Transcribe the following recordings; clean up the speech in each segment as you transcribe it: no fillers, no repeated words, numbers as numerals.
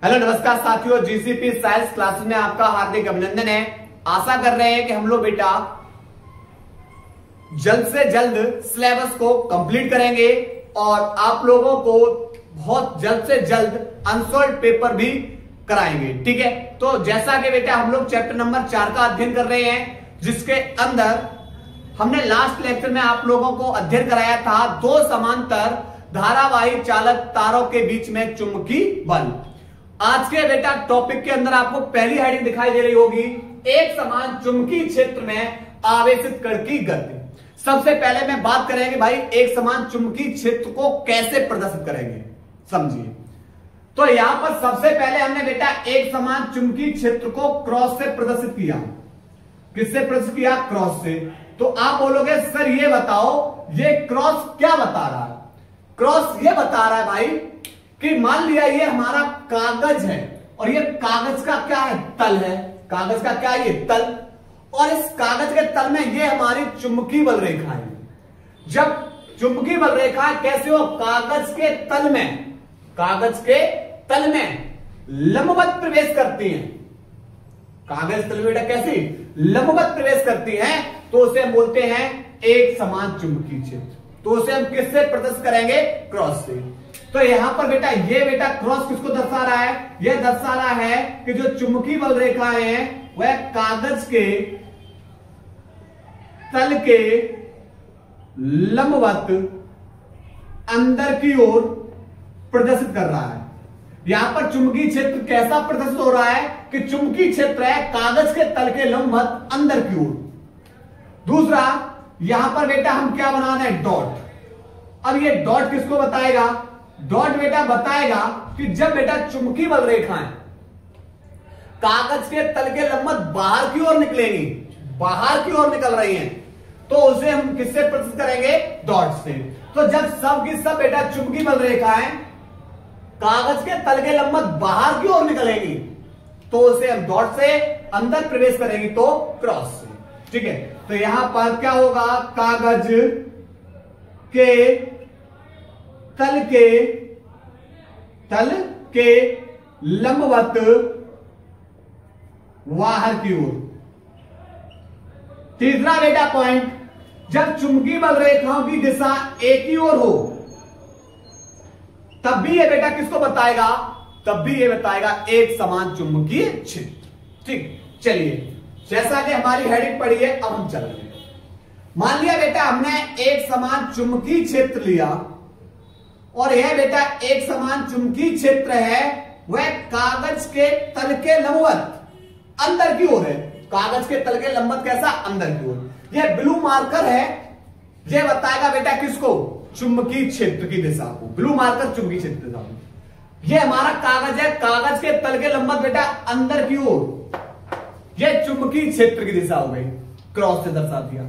Hello नमस्कार साथियों, GCP science classes में आपका हार्दिक अभिनंदन है। आशा कर रहे हैं कि हम लोग बेटा जल्द से जल्द सिलेबस को कंप्लीट करेंगे और आप लोगों को बहुत जल्द से जल्द अनसॉल्व्ड पेपर भी कराएंगे। ठीक है, तो जैसा कि बेटा हम लोग चैप्टर नंबर 4 का अध्ययन कर रहे हैं, जिसके अंदर हमने लास्ट लेक्चर में आप लोगों को अध्ययन कराया था दो समांतर धारावाही चालक तारों के बीच में चुंबकीय बल। आज के बेटा टॉपिक के अंदर आपको पहली हेडिंग दिखाई दे रही होगी, एक समान चुंबकीय क्षेत्र में आवेशित कण की गति। सबसे पहले मैं बात करेंगे भाई एक समान चुंबकीय क्षेत्र को कैसे प्रदर्शित करेंगे, समझिए। तो यहां पर सबसे पहले हमने बेटा एक समान चुंबकीय क्षेत्र को क्रॉस से प्रदर्शित किया। किससे प्रदर्शित किया? क्रॉस से। तो आप बोलोगे सर ये बताओ ये क्रॉस क्या बता रहा है? क्रॉस ये बता रहा है भाई कि मान लिया ये हमारा कागज है और ये कागज का क्या है? तल है। कागज का क्या है? ये तल। और इस कागज के तल में ये हमारी चुंबकीय बल रेखा है। जब चुंबकीय बल रेखा कैसे हो? कागज के तल में लंबवत प्रवेश करती हैं। कागज तल में बेटा कैसी लंबवत प्रवेश करती हैं, तो उसे हम बोलते हैं एक समान चुंबकीय क्षेत्र। तो उसे हम किससे प्रदर्शित करेंगे? क्रॉस से। तो यहां पर बेटा ये बेटा क्रॉस किसको दर्शा रहा है? यह दर्शा रहा है कि जो चुंबकीय बल रेखाएं हैं वह कागज के तल के लंबवत अंदर की ओर प्रदर्शित कर रहा है। यहां पर चुंबकीय क्षेत्र कैसा प्रदर्शित हो रहा है कि चुंबकीय क्षेत्र है कागज के तल के लंबवत अंदर की ओर। दूसरा, यहां पर बेटा हम क्या बनाना है? डॉट। अब ये डॉट किसको बताएगा? डॉट बेटा बताएगा कि जब बेटा चुंबकीय बल रेखाएं कागज के तल के लंबवत बाहर की ओर निकलेंगी, बाहर की ओर निकल रही हैं, तो उसे हम किससे प्रदर्शित करेंगे? डॉट से। तो जब सब की सब बेटा चुंबकीय बल रेखाएं कागज के तल के लंबवत बाहर की ओर निकलेंगी, तो उसे हम डॉट से अंदर प्रवेश करेंगी, तो क्रॉस से। ठीक है, तो यहां पर क्या होगा? कागज के तल के लंबवत बाहर की ओर। तीसरा बेटा पॉइंट, जब चुंबकीय बल रेखाओं की दिशा एक ही ओर हो, तब भी ये बेटा किसको बताएगा? तब भी ये बताएगा एक समान चुंबकीय क्षेत्र। ठीक, चलिए जैसा कि हमारी हेडिंग पड़ी है, अब हम चल रहे हैं। मान लिया बेटा हमने एक समान चुंबकीय क्षेत्र लिया और यह बेटा एक समान चुंबकीय क्षेत्र है, वह कागज के तल के लंबवत अंदर की ओर है। कागज के तल के लंबवत कैसा? अंदर की ओर। यह ब्लू मार्कर है, यह बताएगा बेटा किसको? चुंबकीय क्षेत्र की दिशा को। ब्लू मार्कर चुंबकीय क्षेत्र दिशा को। यह हमारा कागज है, कागज के तल के लंबवत बेटा अंदर की ओर, यह चुंबकीय क्षेत्र की दिशा हो गई, क्रॉस से दर्शा दिया।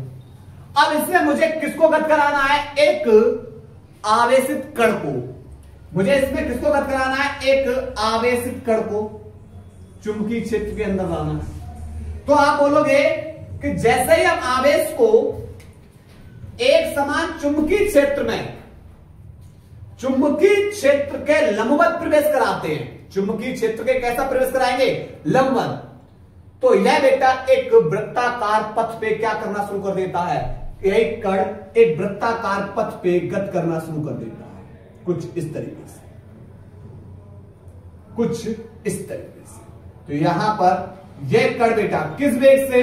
अब इसमें मुझे किसको गत कराना है? एक आवेशित कण को। मुझे इसमें किसको गत कराना है? एक आवेशित कण को चुंबकीय क्षेत्र के अंदर लाना है। तो आप बोलोगे कि जैसे ही हम आवेश को एक समान चुंबकीय क्षेत्र में चुंबकीय क्षेत्र के लंबवत प्रवेश कराते हैं, चुंबकीय क्षेत्र के कैसा प्रवेश कराएंगे? लंबवत। तो यह बेटा एक वृत्ताकार पथ पे क्या करना शुरू कर देता है? एक कण एक वृत्ताकार पथ पे गत करना शुरू कर देता है, कुछ इस तरीके से, कुछ इस तरीके से। तो यहां पर यह कण बेटा किस वेग से?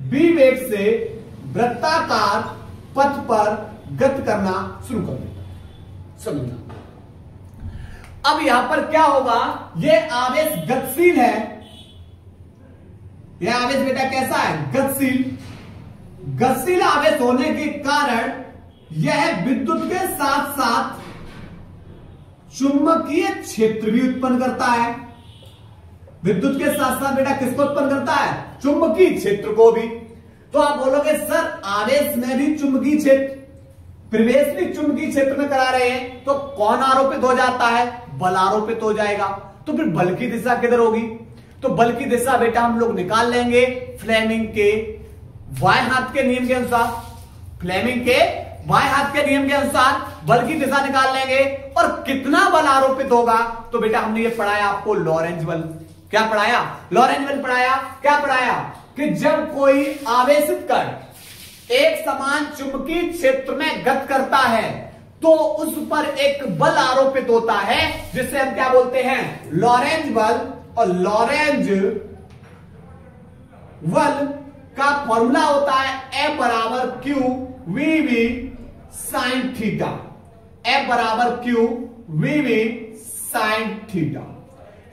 बी वेग से वृत्ताकार पथ पर गत करना शुरू कर देता है। समझना। अब यहां पर क्या होगा? यह आवेश गतिशील है। यह आवेश बेटा कैसा है? गतिशील। गतिशील आवेश होने के कारण यह विद्युत के साथ साथ चुंबकीय क्षेत्र भी उत्पन्न करता है। विद्युत के साथ साथ बेटा किसको उत्पन्न करता है? चुंबकीय क्षेत्र को भी। तो आप बोलोगे सर आवेश में भी चुंबकीय क्षेत्र, प्रवेश भी चुंबकीय क्षेत्र में करा रहे हैं, तो कौन आरोपित हो जाता है? बल आरोपित हो जाएगा। तो फिर बल की दिशा किधर होगी? तो बल की दिशा बेटा हम लोग निकाल लेंगे फ्लेमिंग के बाएं हाथ के नियम के अनुसार। फ्लेमिंग के बाएं हाथ के नियम के अनुसार बल की दिशा निकाल लेंगे और कितना बल आरोपित होगा। तो बेटा हमने ये पढ़ाया आपको लॉरेंज बल। क्या पढ़ाया? लॉरेंज बल पढ़ाया। क्या पढ़ाया? कि जब कोई आवेशित कण एक समान चुंबकीय क्षेत्र में गति करता है तो उस पर एक बल आरोपित होता है जिसे हम क्या बोलते हैं? लॉरेंज बल। और लॉरेंज बल का फॉर्मूला होता है F बराबर Q VV sin theta. F बराबर Q VV sin थीटा।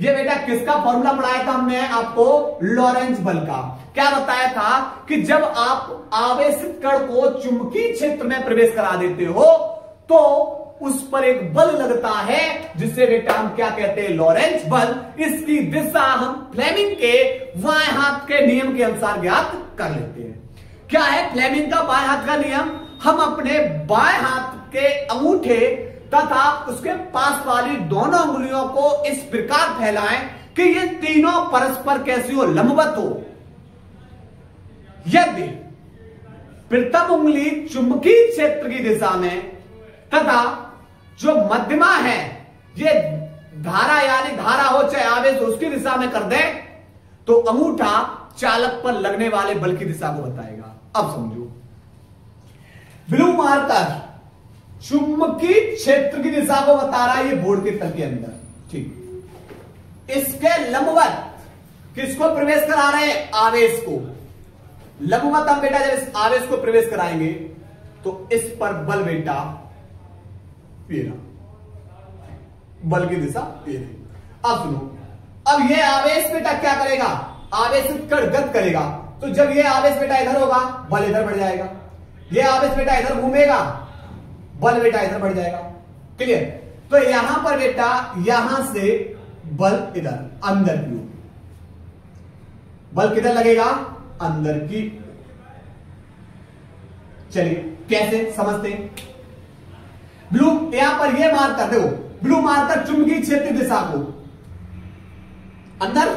ये बेटा किसका फॉर्मूला पढ़ाया था हमने आपको? लॉरेंज बल का। क्या बताया था कि जब आप आवेशित कण को चुंबकीय क्षेत्र में प्रवेश करा देते हो तो उस पर एक बल लगता है जिसे बेटा हम क्या कहते हैं? लॉरेंज बल। इसकी दिशा हम फ्लेमिंग के बाएं हाथ के नियम के अनुसार ज्ञात कर लेते हैं। क्या है फ्लेमिंग का बाएं हाथ का नियम? हम अपने बाएं हाथ के अंगूठे तथा उसके पास वाली दोनों उंगलियों को इस प्रकार फैलाएं कि ये तीनों परस्पर कैसी हो? लंबवत हो। यदि प्रथम उंगली चुंबकीय क्षेत्र की दिशा में तथा जो मध्यमा है ये धारा यानी धारा हो चाहे आवेश उसकी दिशा में कर दे तो अंगूठा चालक पर लगने वाले बल की दिशा को बताएगा। अब समझो, ब्लू मार्कर चुंबकीय क्षेत्र की दिशा को बता रहा है ये बोर्ड के तल के अंदर। ठीक, इसके लंबवत किसको प्रवेश करा रहे हैं? आवेश को। लंबवत हम बेटा जब इस आवेश को प्रवेश कराएंगे तो इस पर बल बेटा ये बल की दिशा ये रही। अब सुनो, अब ये आवेश बेटा क्या करेगा? आवेशित कण गति करेगा। तो जब ये आवेश बेटा इधर होगा बल इधर बढ़ जाएगा, ये आवेश बेटा इधर घूमेगा बल बेटा इधर बढ़ जाएगा। क्लियर? तो यहां पर बेटा यहां से बल इधर अंदर की ओर, बल किधर लगेगा? अंदर की। चलिए कैसे समझते हैं? ब्लू यहां पर ये मार्कर देखो, ब्लू मार्कर चुंबकीय क्षेत्र दिशा को अंदर।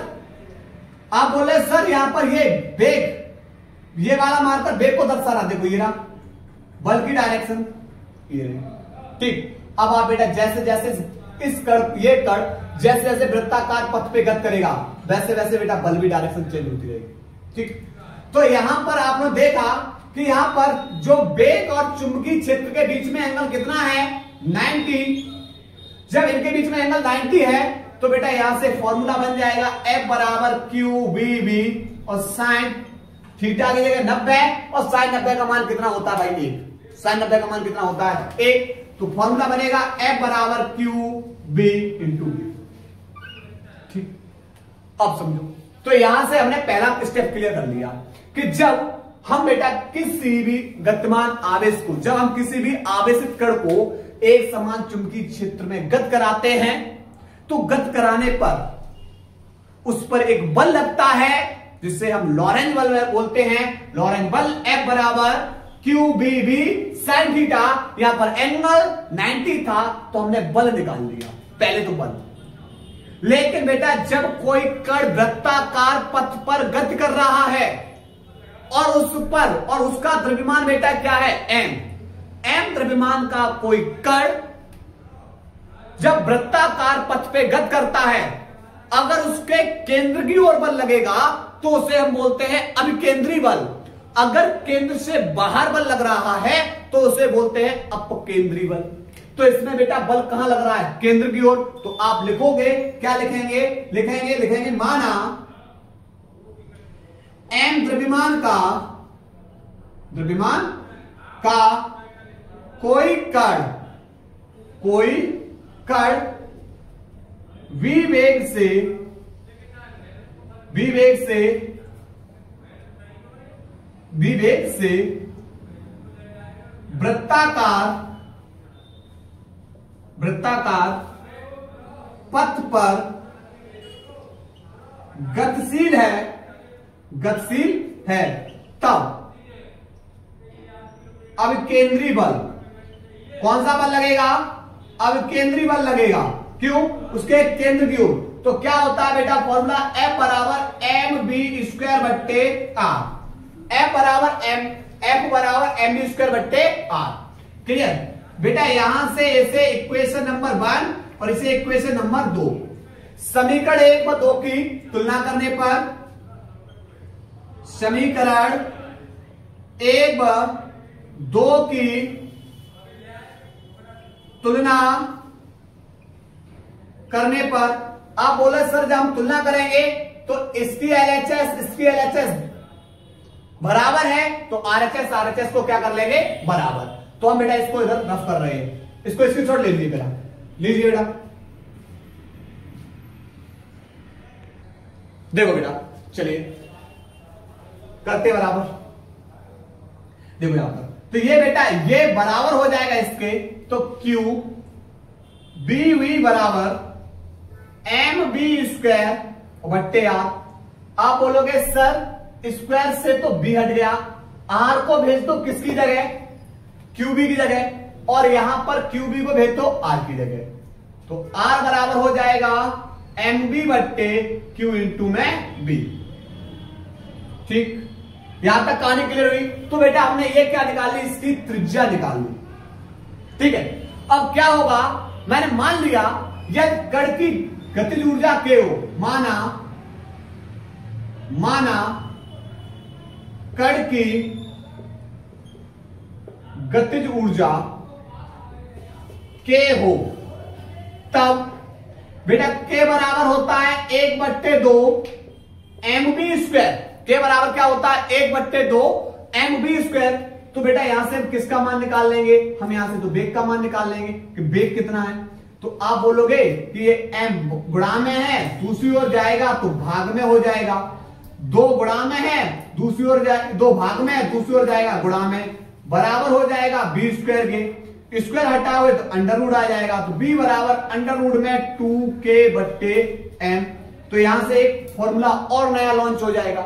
आप बोले सर यहां पर ये बेग, ये वाला मार्कर बेग को दर्शा रहा। देखो ये रहा बल की डायरेक्शन ये रही। ठीक, अब आप बेटा जैसे जैसे इस कण ये कण जैसे जैसे वृत्ताकार पथ पे गति करेगा वैसे वैसे बेटा बल भी डायरेक्शन चेंज होती रहेगी। ठीक, तो यहां पर आपने देखा कि यहां पर जो बेग और चुंबकीय क्षेत्र के बीच में एंगल कितना है? 90। जब इनके बीच में एंगल 90 है तो बेटा यहां से फॉर्मूला बन जाएगा F बराबर Q VV और साइन थीटा की जगह 90 और साइन 90 का मान कितना होता है भाई? 1। साइन 90 का मान कितना होता है? 1। तो फॉर्मूला बनेगा F बराबर Q B इंटू B। ठीक, अब समझो, तो यहां से हमने पहला स्टेप क्लियर कर लिया कि जब हम बेटा किसी भी गतिमान आवेश को, जब हम किसी भी आवेशित कण को एक समान चुंबकीय क्षेत्र में गति कराते हैं तो गति कराने पर उस पर एक बल लगता है जिसे हम लॉरेंज बल बोलते हैं। लॉरेंज बल F बराबर QBB sin थीटा। यहां पर एंगल 90 था तो हमने बल निकाल लिया, पहले तो बल। लेकिन बेटा जब कोई कण वृत्ताकार पथ पर गति कर रहा है और उस पर और उसका द्रव्यमान बेटा क्या है? m द्रव्यमान का कोई कण जब वृत्ताकार पथ पे गति करता है अगर उसके केंद्र की ओर बल लगेगा तो उसे हम बोलते हैं अभिकेंद्री बल। अगर केंद्र से बाहर बल लग रहा है तो उसे बोलते हैं अपकेंद्री बल। तो इसमें बेटा बल कहां लग रहा है? केंद्र की ओर। तो आप लिखोगे, क्या लिखेंगे? लिखेंगे माना m द्रव्यमान का कोई कण विवेग से वृत्ताकार पथ पर गतिशील है तब अब केंद्रीय बल, कौन सा बल लगेगा? अब केंद्रीय बल लगेगा। क्यों? उसके केंद्र की ओर। तो क्या होता है बेटा फॉर्मूला? F बराबर mb स्क्वायर बट्टे r। F बराबर mb स्क्वायर बट्टे r। क्लियर बेटा। यहां से इसे इक्वेशन नंबर 1 और इसे इक्वेशन नंबर 2, समीकरण 1 व 2 की तुलना करने पर, समीकरण 1 व 2 की तुलना करने पर आप बोले सर जब हम तुलना करेंगे तो इसकी LHS बराबर है, तो RHS को क्या कर लेंगे बराबर। तो हम बेटा इसको इधर रफ कर रहे हैं, इसको स्क्रीनशॉट ले लीजिए बेटा, लीजिए बेटा। देखो बेटा, चलिए करते बराबर। देखो यहां पर तो ये बेटा ये बराबर हो जाएगा इसके, तो Q BV बराबर MB स्क्वायर बट्टे R। आप बोलोगे सर स्क्वायर से तो B हट गया, R को भेज दो किसकी जगह, QB की जगह, और यहां पर QB को भेज दो R की जगह, तो R बराबर हो जाएगा MB बट्टे Q इंटू में B। ठीक, यहां तक कहानी क्लियर हुई। तो बेटा हमने ये क्या निकाल ली, इसकी त्रिज्या निकाल ली। ठीक है, अब क्या होगा, मैंने मान लिया यदि कण की गतिज ऊर्जा के हो, माना कण की गतिज ऊर्जा के हो, तब बेटा के बराबर होता है 1/2 MB स्क्वायर। के बराबर क्या होता है 1/2 MB स्क्वायर। तो बेटा यहां से हम किसका मान निकाल लेंगे, हम यहां से तो बेग का मान निकाल लेंगे कि बेग कितना है। तो आप बोलोगे कि ये m गुणा में है, दूसरी ओर जाएगा तो भाग में हो जाएगा, 2 गुणा में है दूसरी ओर 2 भाग में है, दूसरी ओर जाएगा गुणा में, बराबर हो जाएगा B स्क्वायर के। स्क्वायर हटा हुए तो अंडर रूट आ जाएगा, तो B बराबर अंडर रूट में 2K/m। तो यहां से एक फॉर्मूला और नया लॉन्च हो जाएगा।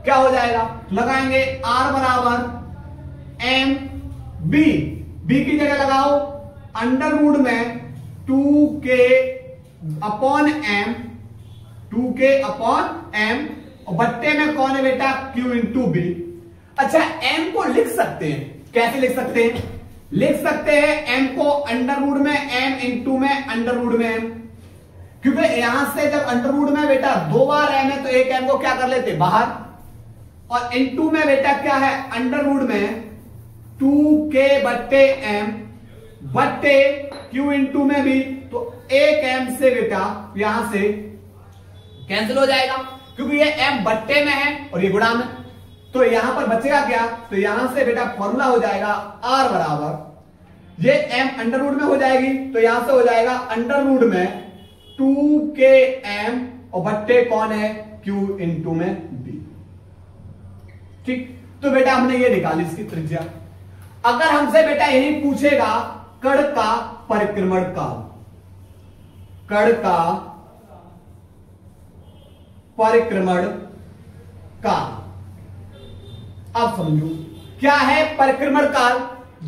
क्या हो जाएगा, लगाएंगे R बराबर MB, B की जगह लगाओ अंडर रूट में 2K/m, 2K/m, और बट्टे में कौन है बेटा Q इंटू B। अच्छा m को लिख सकते हैं, कैसे लिख सकते हैं, लिख सकते हैं m को अंडर रूट में m इंटू में अंडर रूट में m, क्योंकि यहां से जब अंडर रूट में बेटा 2 बार m है तो एक m को क्या कर लेते बाहर, और इंटू में बेटा क्या है अंडर रूट में 2K/m बट्टे Q इंटू में भी, तो एक m से बेटा यहां से कैंसिल हो जाएगा, क्योंकि ये m बट्टे में है और ये गुणा में, तो यहां पर बचेगा क्या, तो यहां से बेटा फॉर्मूला हो जाएगा R बराबर, ये m अंडर रूट में हो जाएगी तो यहां से हो जाएगा अंडर रूट में 2Km और बट्टे कौन है Q इंटू में B। ठीक, तो बेटा हमने ये निकाली इसकी त्रिज्या। अगर हमसे बेटा यही पूछेगा कण का परिक्रमण काल, कण का परिक्रमण काल, अब समझो क्या है परिक्रमण काल।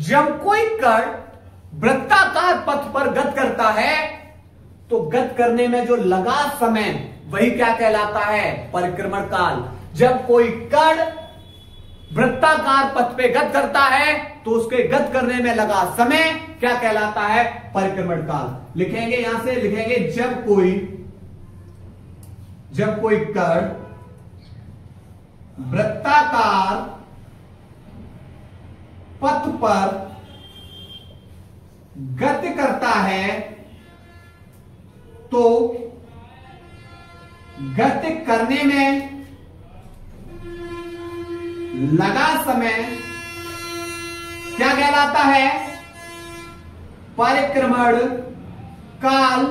जब कोई कण वृत्ताकार पथ पर गति करता है तो गति करने में जो लगा समय वही क्या कहलाता है परिक्रमण काल। जब कोई कण वृत्ताकार पथ पे गति करता है तो उसके गति करने में लगा समय क्या कहलाता है परिक्रमण काल। लिखेंगे यहां से लिखेंगे जब कोई कण वृत्ताकार पथ पर गति करता है तो गति करने में लगा समय क्या कहलाता है परिक्रमण काल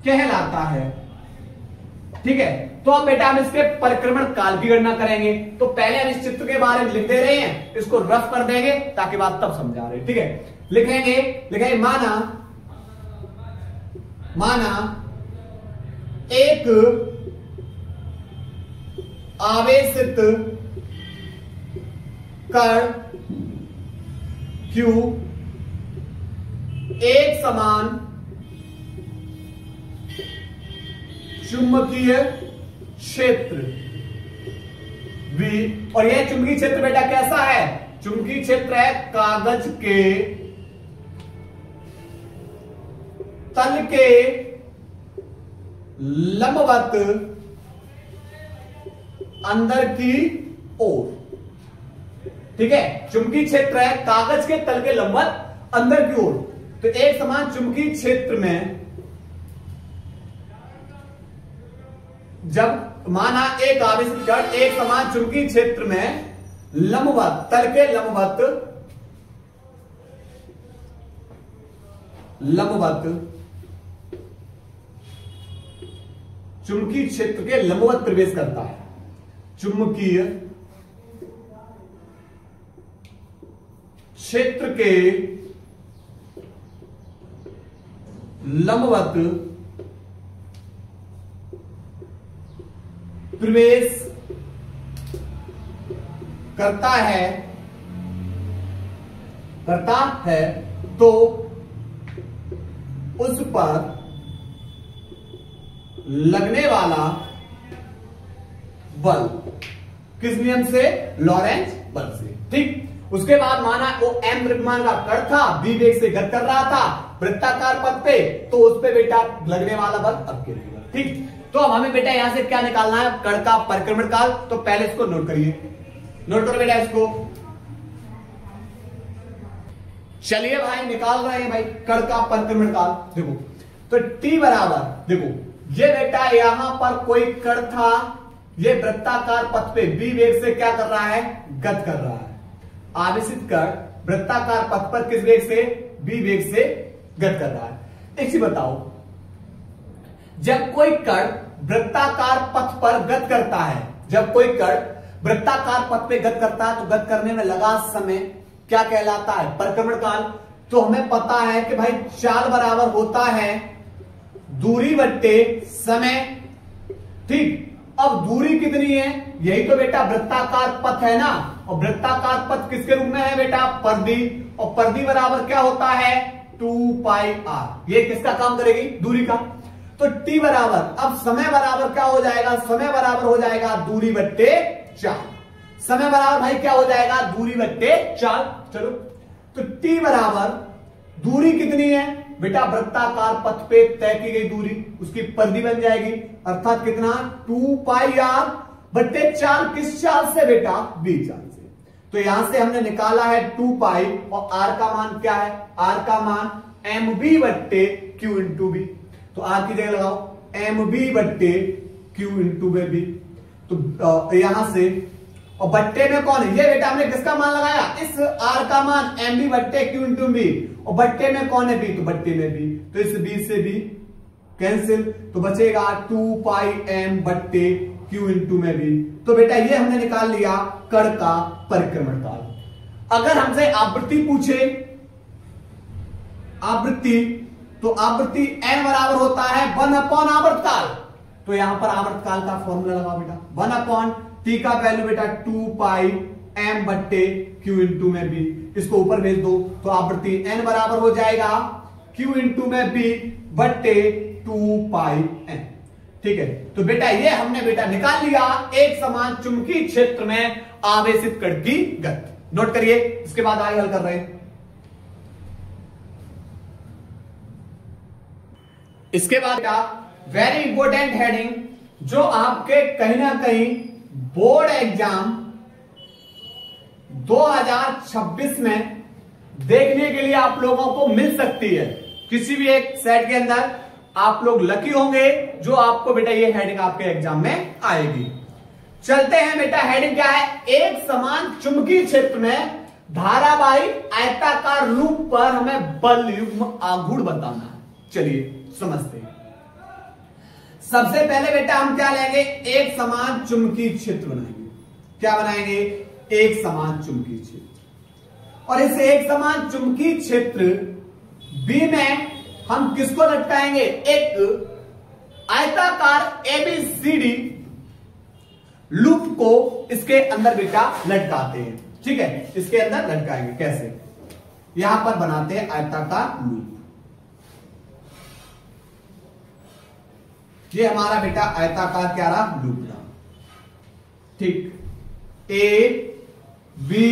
कहलाता है। ठीक है, तो अब बेटा हम इसके परिक्रमण काल की गणना करेंगे। तो पहले हम इस चित्र के बारे में लिख दे रहे हैं, इसको रफ कर देंगे ताकि बात तब समझा रहे। ठीक है, लिखेंगे माना एक आवेशित कण Q एक समान चुंबकीय क्षेत्र V, और यह चुंबकीय क्षेत्र बेटा कैसा है चुंबकीय क्षेत्र है कागज के तल के लंबवत अंदर की ओर। ठीक है, चुंबकीय क्षेत्र है कागज के तल के लंबवत अंदर की ओर। तो एक समान चुंबकीय क्षेत्र में जब माना एक आवेशित कण एक समान चुंबकीय क्षेत्र में लंबवत तल के लंबवत चुंबकीय क्षेत्र के लंबवत प्रवेश करता है। चुंबकीय क्षेत्र के लंबवत प्रवेश करता है तो उस पर लगने वाला बल किस नियम से? लॉरेंज बल से। ठीक, उसके बाद माना वो एम द्रव्यमान का कण था, बी वेग से गति कर रहा था वृत्ताकार पथ पे, तो उस पे बेटा लगने वाला बल अब के लिए। ठीक, तो अब हमें बेटा यहां से क्या निकालना है? कण का परिक्रमण काल। तो पहले इसको नोट करिए, नोट करो बेटा इसको। चलिए भाई निकाल रहे हैं भाई कण का परिक्रमण काल। देखो तो टी बराबर, देखो ये बेटा यहां पर कोई कण था, ये वृत्ताकार पथ पे बी वेग से क्या कर रहा है? गति कर रहा है। आवेशित कण वृत्ताकार पथ पर किस वेग से? बी वेग से गति कर रहा है। एक चीज बताओ, जब कोई कण वृत्ताकार पथ पर गति करता है, जब कोई कण वृत्ताकार पथ पे गति करता है तो गति करने में लगा समय क्या कहलाता है? परिक्रमण काल। तो हमें पता है कि भाई चाल बराबर होता है दूरी बट्टे समय। ठीक, अब दूरी कितनी है? यही तो बेटा वृत्ताकार पथ है ना, और वृत्ताकार पथ किसके रूप में है बेटा? परिधि, और परिधि बराबर क्या होता है? 2πr। ये किसका काम करेगी? दूरी का। तो t बराबर, अब समय बराबर क्या हो जाएगा? समय बराबर हो जाएगा दूरी बट्टे चाल। समय बराबर भाई क्या हो जाएगा? दूरी बट्टे चाल। चलो तो t बराबर दूरी कितनी है बेटा? वृत्ताकार पथ पे तय की गई दूरी, उसकी परिधि बन जाएगी, अर्थात कितना? 2πr बट्टे चाल। किस चाल से बेटा? b चाल से। तो यहां से हमने निकाला है 2π, और r का मान क्या है? r का मान mb बट्टे q इंटू बी। तो r की जगह लगाओ mb बट्टे q इंटू बी। तो यहां से, और बट्टे में कौन है? ये बेटा हमने किसका मान लगाया? इस r का मान mb बट्टे q इंटू बी, और बट्टे में कौन है? b, तो बट्टे में b। तो इस b से b कैंसिल, तो बचेगा 2πm बट्टे q इंटू में b। तो बेटा ये हमने निकाल लिया कण का परिक्रमण काल। अगर हमसे आवृत्ति पूछे, आवृत्ति, तो आवृत्ति n बराबर होता है 1 आवर्तकाल। तो यहां पर आवर्तकाल का फॉर्मूला लगाओ बेटा, 1 t का वैल्यू बेटा 2πm बट्टे q इंटू में b। इसको ऊपर भेज दो तो आवृत्ति n बराबर हो जाएगा q इंटू में b बट्टे 2πm। ठीक है, तो बेटा ये हमने बेटा निकाल लिया एक समान चुंबकीय क्षेत्र में आवेशित कण की गति। नोट करिए, इसके बाद आगे हल कर रहे हैं। इसके बाद बेटा वेरी इंपॉर्टेंट हेडिंग, जो आपके कहीं ना कहीं बोर्ड एग्जाम 2026 में देखने के लिए आप लोगों को मिल सकती है। किसी भी एक सेट के अंदर आप लोग लकी होंगे जो आपको बेटा ये हेडिंग आपके एग्जाम में आएगी। चलते हैं बेटा, हेडिंग क्या है? एक समान चुंबकीय क्षेत्र में धारावाही आयताकार लूप पर हमें बल युग्म आघूर्ण बताना है। चलिए समझते हैं। सबसे पहले बेटा हम क्या लेंगे? एक समान चुंबकीय क्षेत्र बनाएंगे। क्या बनाएंगे? एक समान चुंबकीय क्षेत्र। और इस एक समान चुंबकीय क्षेत्र बी में हम किसको लटकाएंगे? एक आयताकार एबीसीडी लूप को इसके अंदर बेटा लटकाते हैं। ठीक है, इसके अंदर लटकाएंगे। कैसे? यहां पर बनाते हैं आयताकार लूप। ये हमारा बेटा आयताकार क्या रहा? लूप रहा। ठीक, ए बी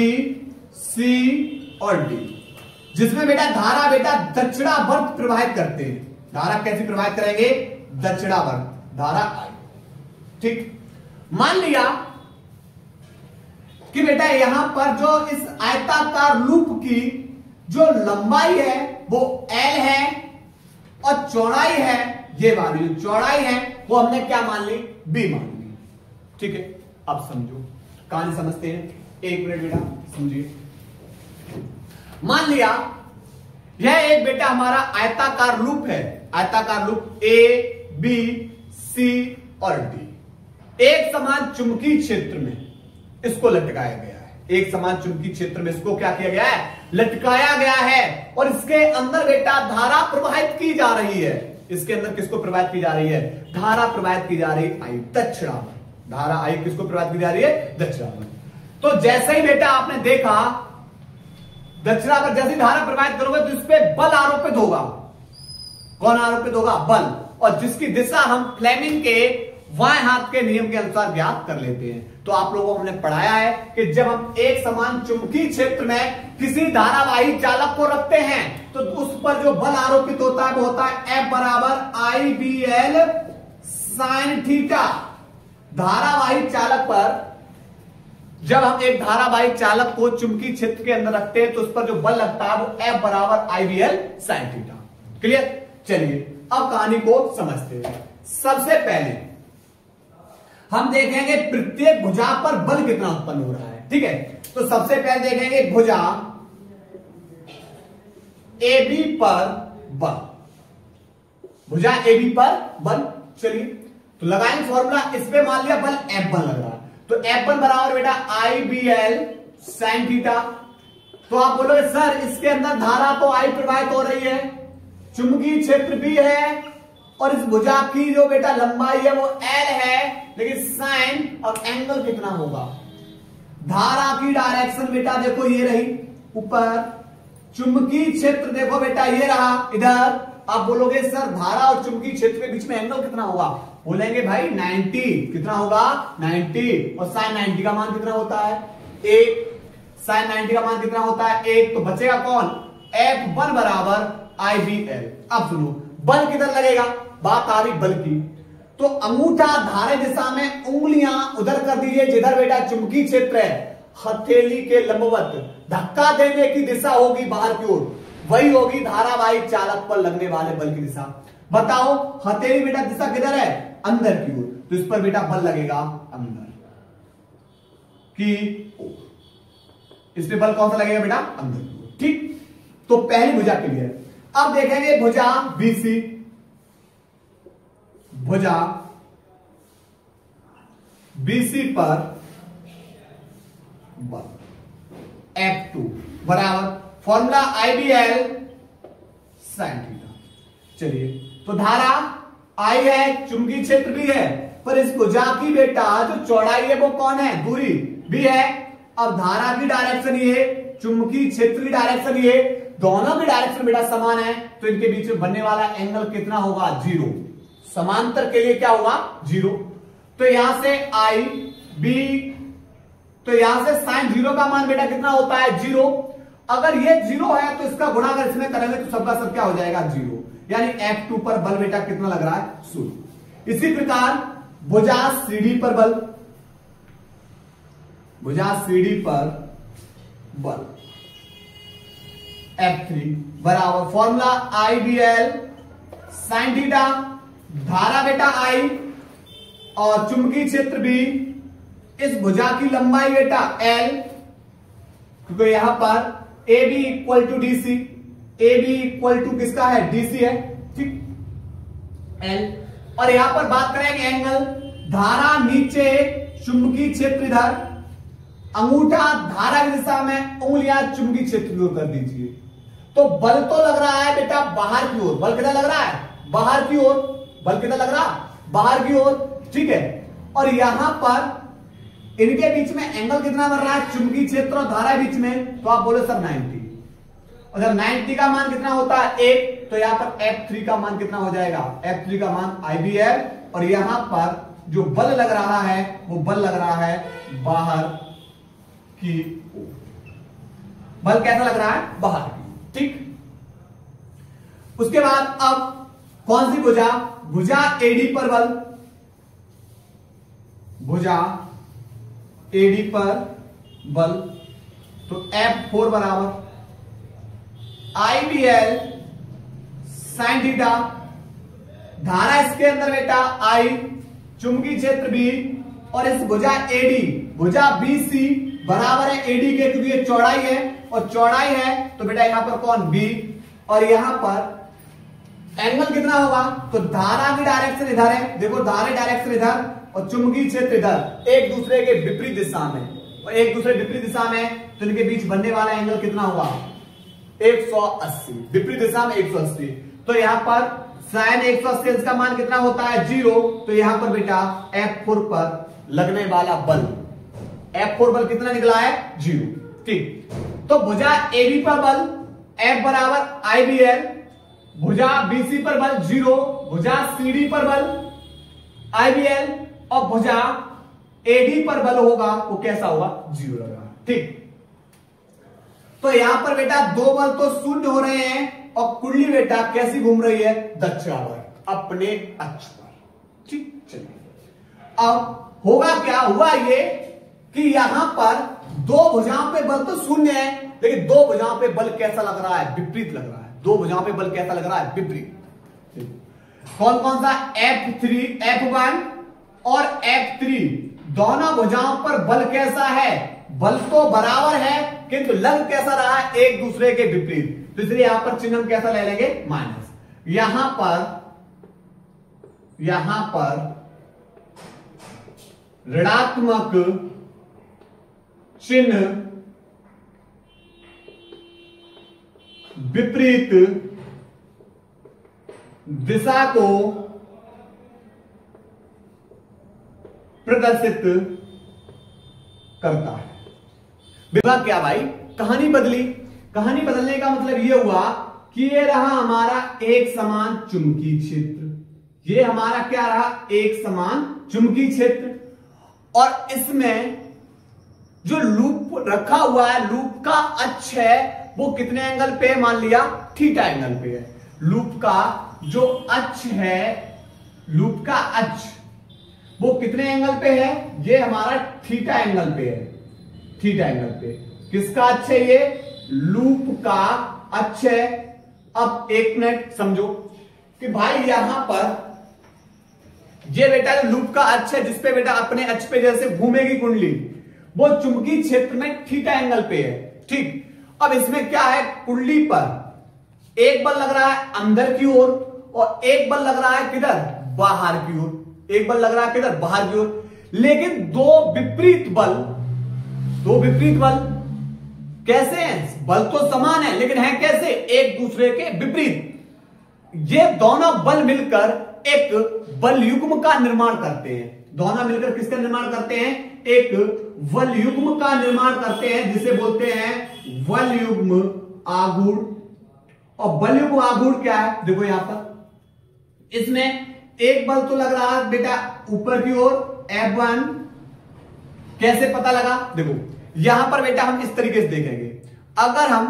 सी और डी, जिसमें बेटा धारा बेटा दक्षिणावर्त प्रवाहित करते हैं। धारा कैसी प्रवाहित करेंगे? दक्षिणावर्त धारा आई। ठीक, मान लिया कि बेटा यहां पर जो इस आयताकार लूप की जो लंबाई है वो L है और चौड़ाई है, ये वाली जो चौड़ाई है वो हमने क्या मान ली? B मान ली। ठीक है, अब समझो, कहानी समझते हैं। एक मिनट बेटा समझिए। मान लिया यह एक बेटा हमारा आयताकार लूप है, आयताकार लूप A, B, C और D। एक समान चुंबकीय क्षेत्र में इसको लटकाया गया है, एक समान चुंबकीय क्षेत्र में इसको क्या किया गया है? लटकाया गया है। और इसके अंदर बेटा धारा प्रवाहित की जा रही है। इसके अंदर किसको प्रवाहित की जा रही है? धारा प्रवाहित की जा रही है आई, दक्षिणावर्त। धारा आई किसको प्रवाहित की जा रही है? दक्षिणावर्त। तो जैसे ही बेटा आपने देखा दक्षिणावर्त जैसी धारा प्रवाहित करोगे तो इस पर बल आरोपित होगा। कौन आरोपित होगा? बल। और जिसकी दिशा हम फ्लेमिंग के बाएं हाथ के नियम के अनुसार ज्ञात कर लेते हैं। तो आप लोगों को हमने पढ़ाया है कि जब हम एक समान चुंबकीय क्षेत्र में किसी धारावाही चालक को रखते हैं तो उस पर जो बल आरोपित होता है वो होता है F बराबर I B L sine theta. धारावाही चालक पर जब हम एक धारावाही चालक को चुंबकीय क्षेत्र के अंदर रखते हैं तो उस पर जो बल लगता है वो F बराबर I B L sine theta. Clear? चलिए अब कहानी को समझते हैं। सबसे पहले हम देखेंगे प्रत्येक भुजा पर बल कितना उत्पन्न हो रहा है। ठीक है, तो सबसे पहले देखेंगे भुजा AB पर बल, भुजा AB पर बल। चलिए तो लगाएंगे फॉर्मूला, इस पे मान लिया बल F1 लग रहा है तो F1 बराबर बेटा आई बी एल साइन थीटा। तो आप बोलोगे सर इसके अंदर धारा तो I प्रवाहित हो रही है, चुंबकीय क्षेत्र भी है और इस भुजा की जो बेटा लंबाई है वो L है, लेकिन साइन और एंगल कितना होगा? धारा की डायरेक्शन बेटा देखो ये रही ऊपर, चुंबकीय क्षेत्र देखो बेटा ये रहा इधर। आप बोलोगे सर धारा और चुंबकीय क्षेत्र के बीच में एंगल कितना होगा? बोलेंगे भाई 90। कितना होगा? 90। और साइन 90 का मान कितना होता है? 1। साइन 90 का मान कितना होता है? 1। तो बचेगा कौन? F1 बराबर आई बी एल। अब सुनो बल किधर लगेगा? बात आ रही बल की, तो अंगूठा धारा दिशा में उंगलियां उधर कर दीजिए जिधर बेटा चुंबकीय क्षेत्र है, हथेली के लंबवत धक्का देने की दिशा होगी बाहर की ओर, वही होगी धारावाही चालक पर लगने वाले बल की दिशा। बताओ हथेली बेटा दिशा किधर है? अंदर की ओर, तो इस पर बेटा बल लगेगा अंदर की ओर। इस पे बल कौन सा लगेगा बेटा? अंदर की ओर। ठीक, तो पहली भुजा क्लियर। अब देखेंगे भुजा BC, भुजा BC पर बल F2 बराबर फॉर्मूला IBL साइन थीटा। चलिए तो धारा I है, चुंबकीय क्षेत्र भी है, पर इस भुजा की बेटा जो चौड़ाई है वो कौन है? दूरी भी है। अब धारा की डायरेक्शन ये, चुंबकीय क्षेत्र की डायरेक्शन ये, दोनों की डायरेक्शन बेटा समान है, तो इनके बीच में बनने वाला एंगल कितना होगा? 0। समांतर के लिए क्या होगा? 0। तो यहां से आई बी, तो यहां से साइन 0 का मान बेटा कितना होता है? 0। अगर ये 0 है तो इसका गुणा अगर इसमें करेंगे तो सबका सब क्या हो जाएगा? 0। यानी F2 पर बल बेटा कितना लग रहा है? 0। इसी प्रकार भुजा CD पर बल, भुजा CD पर बल F3 बराबर फॉर्मूला IBL साइन थीटा। धारा बेटा I और चुंबकीय क्षेत्र भी, इस भुजा की लंबाई बेटा L, क्योंकि यहां पर AB equal to DC, AB equal to किसका है? DC है। ठीक, L। और यहां पर बात करेंगे एंगल, धारा नीचे, चुंबकीय क्षेत्र इधर, अंगूठा धारा की दिशा में, उंगलियां चुंबकीय क्षेत्र की ओर कर दीजिए। तो बल तो लग रहा है बेटा बाहर की ओर। बल कितना लग रहा है? बाहर की ओर। बल कितना लग रहा है? बाहर की ओर। ठीक है, और यहां पर इनके बीच में एंगल कितना बन रहा है? चुंबकीय क्षेत्र और धारा बीच में, तो आप बोले सर 90। और जब 90 का मान कितना होता है? 1, तो यहां पर F3 का मान कितना हो जाएगा? F3 का मान IBL। और यहां पर जो बल लग रहा है वो बल लग रहा है बाहर की ओर। बल कैसा लग रहा है, बाहर की। ठीक, उसके बाद अब कौन सी भुजा, भुजा एडी पर बल, भुजा एडी पर बल, तो F4 बराबर IBL sin थीटा, धारा इसके अंदर बेटा I, चुंबकीय क्षेत्र B, और इस भुजा AD, भुजा BC बराबर है AD के, क्योंकि ये चौड़ाई है और चौड़ाई है तो बेटा यहां पर कौन B, और यहां पर एंगल कितना होगा, तो धारा की डायरेक्शन इधर है, देखो धारा डायरेक्शन इधर और चुंबकीय क्षेत्र इधर, एक दूसरे के विपरीत दिशा में, और एक दूसरे विपरीत दिशा में, तो इनके बीच बनने वाला एंगल कितना होगा 180, विपरीत दिशा में 180। तो यहां पर साइन 180 इसका मान कितना होता है 0, तो यहां पर बेटा F4 पर लगने वाला बल, F4 बल कितना निकला है 0। ठीक, तो भुजा AB पर बल F बराबर IBL, भुजा BC पर बल 0, भुजा CD पर बल IBL, और भुजा AD पर बल होगा वो कैसा होगा 0 लगा। ठीक, तो यहां पर बेटा दो बल तो शून्य हो रहे हैं और कुंडली बेटा कैसी घूम रही है दक्षिणावर्त, अपने अक्ष पर। ठीक, चलिए अब होगा क्या, हुआ ये कि यहां पर दो भुजाओं पे बल तो शून्य है, लेकिन दो भुजाओं पे बल कैसा लग रहा है, विपरीत लग रहा है। दो भुजाओं पे बल कैसा लग रहा है, विपरीत। कौन कौन सा, F3, F1 और F3, दोनों भुजाओं पर बल कैसा है, बल तो बराबर है किंतु लग कैसा रहा है, एक दूसरे के विपरीत। तो इसलिए यहां पर चिन्ह हम कैसा ले लेंगे, माइनस। यहां पर ऋणात्मक चिन्ह विपरीत दिशा को प्रदर्शित करता है। विभाग क्या भाई, कहानी बदली। कहानी बदलने का मतलब यह हुआ कि ये रहा हमारा एक समान चुंबकीय क्षेत्र, ये हमारा क्या रहा, एक समान चुंबकीय क्षेत्र, और इसमें जो लूप रखा हुआ है, लूप का अक्ष है वो कितने एंगल पे, मान लिया थीटा एंगल पे है। लूप का जो अक्ष है, लूप का अक्ष वो कितने एंगल पे है, ये हमारा थीटा एंगल पे है, थीटा एंगल पे। किसका अक्ष है, ये लूप का अक्ष है। अब एक मिनट समझो कि भाई यहां पर ये बेटा लूप का अक्ष है, जिसपे बेटा अपने अक्ष पे जैसे घूमेगी कुंडली, वो चुंबकीय क्षेत्र में थीटा एंगल पे है। ठीक, अब इसमें क्या है, कुंडली पर एक बल लग रहा है अंदर की ओर और एक बल लग रहा है किधर, बाहर की ओर। एक बल लग रहा है किधर, बाहर की ओर, लेकिन दो विपरीत बल कैसे हैं, बल तो समान है लेकिन है कैसे, एक दूसरे के विपरीत। ये दोनों बल मिलकर एक बल युग्म का निर्माण करते हैं। दोनों मिलकर किसका निर्माण करते हैं, एक बल युग्म का निर्माण करते हैं, जिसे बोलते हैं बल युग्म आघूर्ण। और बल युग्म आघूर्ण क्या है, देखो यहां पर इसमें एक बल तो लग रहा है बेटा ऊपर की ओर F1, कैसे पता लगा, देखो यहां पर बेटा हम इस तरीके से देखेंगे। अगर हम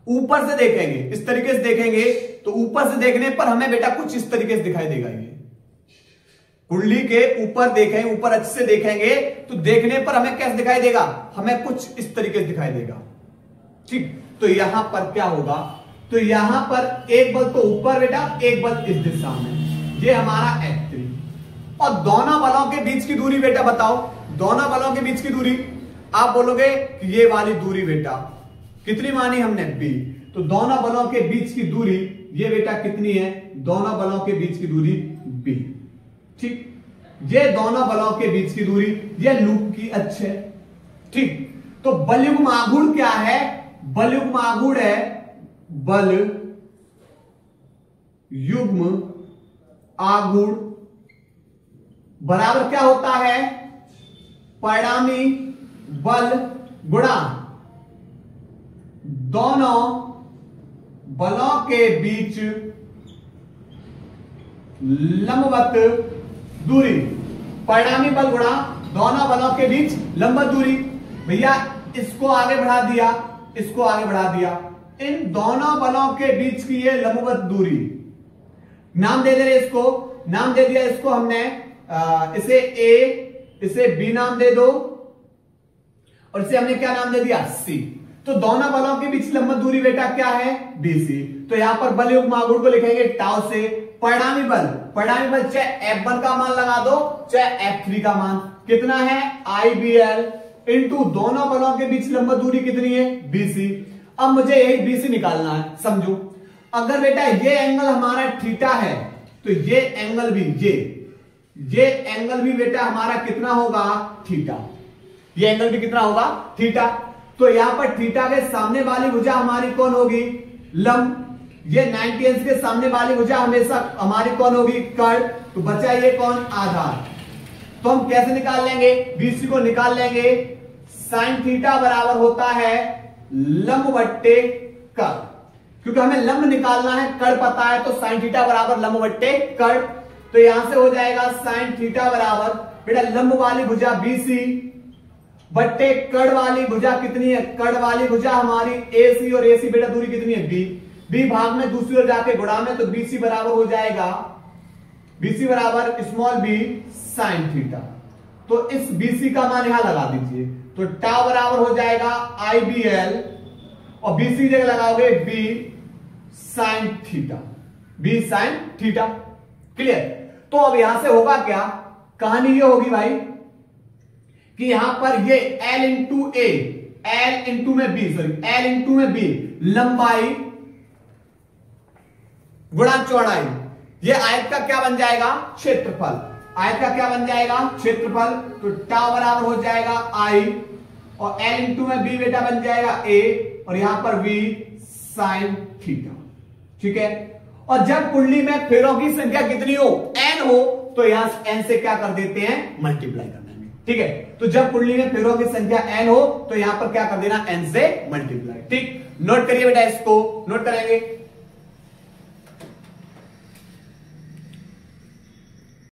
ऊपर से देखेंगे, इस तरीके से देखेंगे, तो ऊपर से देखने पर हमें बेटा कुछ इस तरीके से दिखाई देगा। ये कुंडली के ऊपर देखें, ऊपर अच्छे से देखेंगे तो देखने पर हमें कैसे दिखाई देगा, हमें कुछ इस तरीके से दिखाई देगा। ठीक, तो यहां पर क्या होगा, तो यहां पर एक बल तो ऊपर बेटा, एक बल इस दिशा में, ये हमारा F3। और दोनों बलों के बीच की दूरी बेटा बताओ, दोनों बलों के बीच की दूरी, आप बोलोगे कि ये वाली दूरी बेटा कितनी मानी हमने B, तो दोनों बलों के बीच की दूरी ये बेटा कितनी है, दोनों बलों के बीच की दूरी B। ठीक, ये दोनों बलों के बीच की दूरी, ये लूप की अक्ष है। ठीक, तो बल युग्म आघूर्ण क्या है, बल युग्म आघूर्ण है बल युग्म आघूर्ण बराबर क्या होता है, परिणामी बल गुणा दोनों बलों के बीच लंबवत दूरी। परिणामी बल गुणा दोनों बलों के बीच लंबवत दूरी। भैया इसको आगे बढ़ा दिया, इसको आगे बढ़ा दिया। इन दोनों बलों के बीच की ये लंबवत दूरी, नाम दे दे रहे इसको, नाम दे दिया इसको हमने, इसे ए, इसे बी नाम दे दो, और इसे हमने क्या नाम दे दिया, सी। तो दोनों बलों के बीच लंबवत दूरी बेटा क्या है, बीसी। तो यहां पर बल युग्म आघूर्ण को लिखेंगे टाउ से। परिणामी बल चाहे F1 का मान लगा दो चाहे F3 का मान, कितना है IBL इंटू दोनों बलों के बीच लंबवत दूरी कितनी है, BC। अब मुझे यही BC निकालना है, समझो। अगर बेटा ये एंगल हमारा थीटा है तो ये एंगल भी, ये एंगल भी बेटा हमारा कितना होगा, थीटा। ये एंगल भी कितना होगा, थीटा। तो यहां पर थीटा के सामने वाली भुजा हमारी कौन होगी, लंब। ये 90 अंश के सामने वाली भुजा हमेशा हमारी कौन होगी, कर्ण। तो बचा ये कौन, आधार। तो हम कैसे निकाल लेंगे, BC को निकाल लेंगे, साइन थीटा बराबर होता है लंब बट्टे कर्ण, क्योंकि हमें लंब निकालना है, कर्ण पता है, तो साइन थीटा बराबर लंब बट्टे कर्ण। तो यहां से हो जाएगा साइन थीटा बराबर बेटा लंब वाली भुजा BC बट्टे कर्ण वाली भुजा कितनी है, कर्ण वाली भुजा हमारी AC, और AC बेटा दूरी कितनी है, B भाग में दूसरी ओर जाके गुणा में, तो BC बराबर हो जाएगा, BC बराबर स्मॉल b साइन थीटा। तो इस BC का मान यहां लगा दीजिए, तो टाउ बराबर हो जाएगा IBL, और BC जगह लगाओगे B sine theta, B sign theta. Clear. तो अब यहां से होगा क्या, कहानी ये होगी भाई कि यहां पर ये L into A, L into में B, L इंटू में B, लंबाई गुणा चौड़ाई, ये आयत का क्या बन जाएगा, क्षेत्रफल। आयत का क्या बन जाएगा, क्षेत्रफल। तो टाउ बराबर हो जाएगा I, और L इंटू में B बेटा बन जाएगा A, और यहां पर V साइन थीटा। ठीक है। और जब कुंडली में फेरों की संख्या कितनी हो, N हो, तो यहां N से क्या कर देते हैं, मल्टीप्लाई कर देंगे। ठीक है। तो जब कुंडली में फेरों की संख्या N हो, तो यहां पर क्या कर देना, N से मल्टीप्लाई। ठीक, नोट करिए बेटा, इसको नोट करेंगे।